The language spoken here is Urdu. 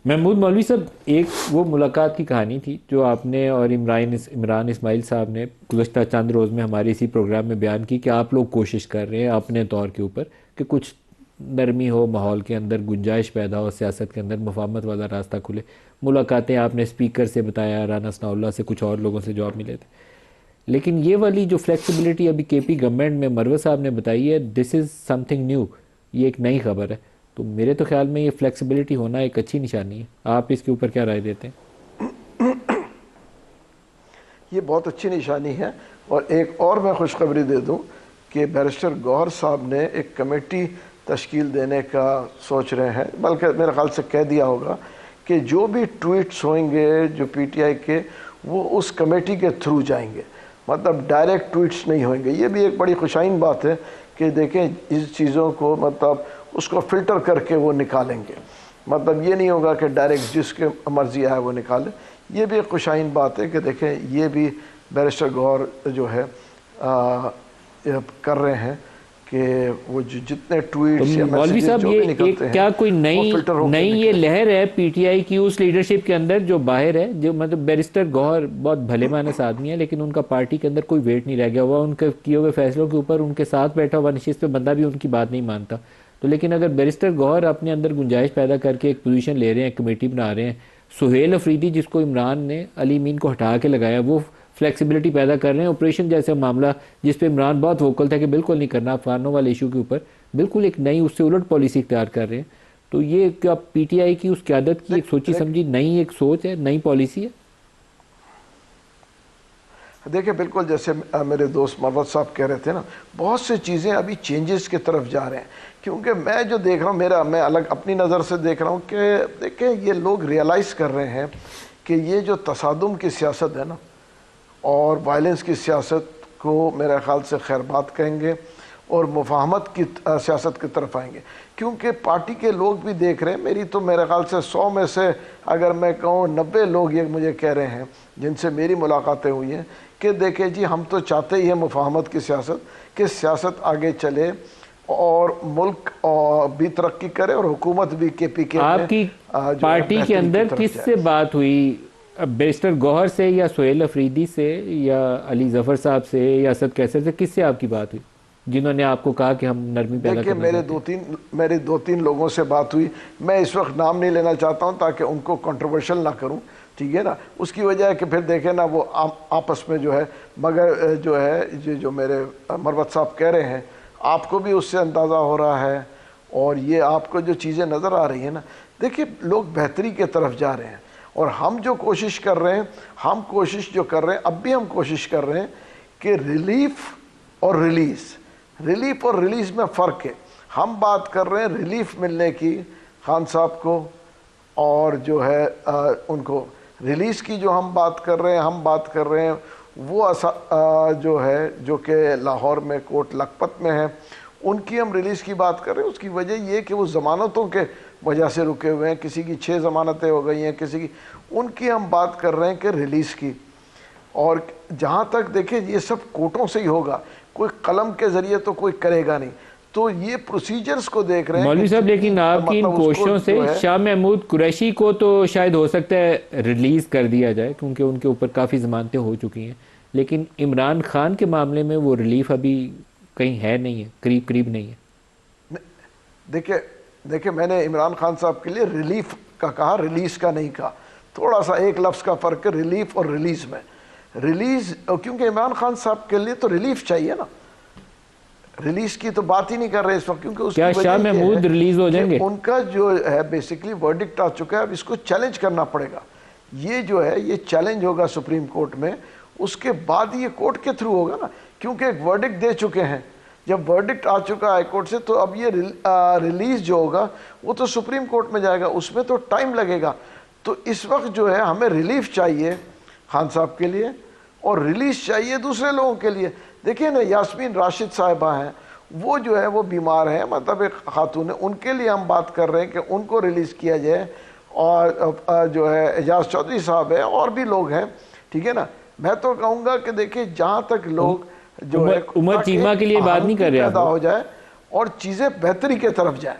محمود مولوی صاحب، ایک وہ ملاقات کی کہانی تھی جو آپ نے اور عمران اسماعیل صاحب نے گزشتہ چند روز میں ہمارے اسی پروگرام میں بیان کی کہ آپ لوگ کوشش کر رہے ہیں اپنے طور کے اوپر کہ کچھ نرمی ہو، ماحول کے اندر گنجائش پیدا ہو، سیاست کے اندر مفاہمت والا راستہ کھلے. ملاقاتیں آپ نے اسپیکر سے بتایا، رانا ثناء اللہ سے، کچھ اور لوگوں سے جو آپ ملے تھے. لیکن یہ والی جو فلیکسیبلٹی ابھی کے پی گورنمنٹ میں مروت صاحب نے بتائی ہے، دس از سم تھنگ نیو. یہ ایک نئی خبر ہے. تو میرے تو خیال میں یہ فلیکسیبلٹی ہونا ایک اچھی نشانی ہے. آپ اس کے اوپر کیا رائے دیتے ہیں؟ یہ بہت اچھی نشانی ہے. اور ایک اور میں خوشخبری دے دوں کہ بیرسٹر گوہر صاحب نے ایک کمیٹی تشکیل دینے کا سوچ رہے ہیں، بلکہ میرے خیال سے کہہ دیا ہوگا کہ جو بھی ٹویٹس ہوئیں گے جو پی ٹی آئی کے، وہ اس کمیٹی کے تھرو جائیں گے، مطلب ڈائریکٹ ٹویٹس نہیں ہوئیں گے. یہ بھی ایک بڑی خوشائن بات ہے کہ دیکھیں اس چیزوں کو مطلب اس کو فلٹر کر کے وہ نکالیں گے. مطلب یہ نہیں ہوگا کہ ڈائریکٹ جس کے مرضی آئے وہ نکالے. یہ بھی ایک خوشائن بات ہے کہ دیکھیں یہ بھی بیرسٹر گوہر جو ہے کر رہے ہیں کہ وہ جتنے تو ٹویٹس یا مولوی میسیجز صاحب، جو بھی یہ نکلتے ہیں کیا کوئی وہ نئی فلٹر ہو کے نئی یہ نکلے. لہر ہے پی ٹی آئی کی اس لیڈرشپ کے اندر جو باہر ہے؟ جو مطلب بیرسٹر گوہر بہت بھلے مانس آدمی ہے، لیکن ان کا پارٹی کے اندر کوئی ویٹ نہیں رہ گیا ہوا. ان کے کیے ہوئے فیصلوں کے اوپر ان کے ساتھ بیٹھا ہوا نشست پہ بندہ بھی ان کی بات نہیں مانتا. تو لیکن اگر بیرسٹر گوہر اپنے اندر گنجائش پیدا کر کے ایک پوزیشن لے رہے ہیں، کمیٹی بنا رہے ہیں، سہیل افریدی جس کو عمران نے علی مین کو ہٹا کے لگایا، وہ فلیکسیبلٹی پیدا کر رہے ہیں، آپریشن جیسے معاملہ جس پہ عمران بہت ووکل تھا کہ بالکل نہیں کرنا افغانوں والے ایشو کے اوپر، بالکل ایک نئی اس سے الٹ پالیسی اختیار کر رہے ہیں. تو یہ کیا پی ٹی آئی کی اس قیادت کی ایک سوچی سمجھی نئی ایک سوچ ہے، نئی پالیسی ہے؟ دیکھیں بالکل جیسے میرے دوست مروت صاحب کہہ رہے تھے نا، بہت سی چیزیں ابھی چینجز کی طرف جا رہے ہیں. کیونکہ میں جو دیکھ رہا ہوں، میں الگ اپنی نظر سے دیکھ رہا ہوں کہ دیکھیں یہ لوگ ریئلائز کر رہے ہیں کہ یہ جو تصادم کی سیاست ہے نا اور وائلنس کی سیاست کو میرے خیال سے خیر بات کہیں گے اور مفاہمت کی سیاست کی طرف آئیں گے. کیونکہ پارٹی کے لوگ بھی دیکھ رہے ہیں. میری تو میرے خیال سے 100 میں سے اگر میں کہوں 90 لوگ یہ مجھے کہہ رہے ہیں جن سے میری ملاقاتیں ہوئی ہیں کہ دیکھیں جی ہم تو چاہتے ہی ہیں مفاہمت کی سیاست، کہ سیاست آگے چلے اور ملک بھی ترقی کرے اور حکومت بھی کے پی کے آپ کی جو ہے پارٹی کے بہتری کی اندر طرف کس جائے. سے بات ہوئی؟ بیرسٹر گوہر سے یا سہیل افریدی سے یا علی ظفر صاحب سے یا اسد کیسر سے؟ کس سے آپ کی بات ہوئی جنہوں نے آپ کو کہا کہ ہم نرمی پیدا دیکھیں کرنا چاہتے ہیں؟ میرے دو تین لوگوں سے بات ہوئی. میں اس وقت نام نہیں لینا چاہتا ہوں تاکہ ان کو کنٹروورشل نہ کروں، ٹھیک ہے نا. اس کی وجہ ہے کہ پھر دیکھیں نا وہ آپس میں جو ہے، مگر جو ہے جو میرے مروت صاحب کہہ رہے ہیں آپ کو بھی اس سے اندازہ ہو رہا ہے اور یہ آپ کو جو چیزیں نظر آ رہی ہیں نا، دیکھیں لوگ بہتری کے طرف جا رہے ہیں. اور ہم جو کوشش کر رہے ہیں، ہم کوشش جو کر رہے ہیں، اب بھی ہم کوشش کر رہے ہیں کہ ریلیف اور ریلیز میں فرق ہے. ہم بات کر رہے ہیں ریلیف ملنے کی خان صاحب کو، اور جو ہے ان کو ریلیز کی جو ہم بات کر رہے ہیں وہ جو ہے جو کہ لاہور میں کوٹ لکھپت میں ہے، ان کی ہم ریلیز کی بات کر رہے ہیں. اس کی وجہ یہ کہ وہ ضمانتوں کے وجہ سے رکے ہوئے ہیں، کسی کی 6 ضمانتیں ہو گئی ہیں، کسی کی، ان کی ہم بات کر رہے ہیں کہ ریلیز کی. اور جہاں تک دیکھیں یہ سب کوٹوں سے ہی ہوگا، کوئی قلم کے ذریعے تو کوئی کرے گا نہیں. تو یہ پروسیجرز کو دیکھ رہے ہیں کہ مولوی صاحب، جتنی لیکن آپ کی ان مطلب اس کو کوششوں سے جو ہے شاہ محمود قریشی کو تو شاید ہو سکتا ہے ریلیز کر دیا جائے کیونکہ ان کے اوپر کافی ضمانتیں ہو چکی ہیں، لیکن عمران خان کے معاملے میں وہ ریلیف ابھی کہیں ہے نہیں ہے، قریب نہیں ہے. دیکھیں میں نے عمران خان صاحب کے لیے ریلیف کا کہا، ریلیز کا نہیں کہا. تھوڑا سا ایک لفظ کا فرق ہے ریلیف اور ریلیز میں. ریلیز کیونکہ عمران خان صاحب کے لیے تو ریلیف چاہیے نا، ریلیز کی تو بات ہی نہیں کر رہے اس وقت، کیونکہ اس کی کیا وجہ شاہ یہ ہے محمود ریلیز ہو کہ جائیں گے؟ ان کا جو ہے بیسیکلی ورڈکٹ آ چکا ہے. اب اس کو چیلنج کرنا پڑے گا. یہ جو ہے یہ چیلنج ہوگا سپریم کورٹ میں، اس کے بعد یہ کورٹ کے تھرو ہوگا نا، کیونکہ ایک ورڈکٹ دے چکے ہیں. جب ورڈکٹ آ چکا ہائی کورٹ سے تو اب یہ ریلیز جو ہوگا وہ تو سپریم کورٹ میں جائے گا، اس میں تو ٹائم لگے گا. تو اس وقت جو ہے ہمیں ریلیف چاہیے خان صاحب کے لیے اور ریلیز چاہیے دوسرے لوگوں کے لیے. دیکھیں نا یاسمین راشد صاحبہ ہیں، وہ جو ہے وہ بیمار ہیں، مطلب ایک خاتون ہے، ان کے لیے ہم بات کر رہے ہیں کہ ان کو ریلیز کیا جائے. اور جو ہے اعجاز چودھری صاحب ہیں اور بھی لوگ ہیں، ٹھیک ہے نا. میں تو کہوں گا کہ دیکھیں جہاں تک لوگ جو ہے عمر تاکہ چیمہ ایک کے لیے بات نہیں آہنگی کر رہے آپ پیدا لوگ؟ ہو جائے اور چیزیں بہتری کے طرف جائیں.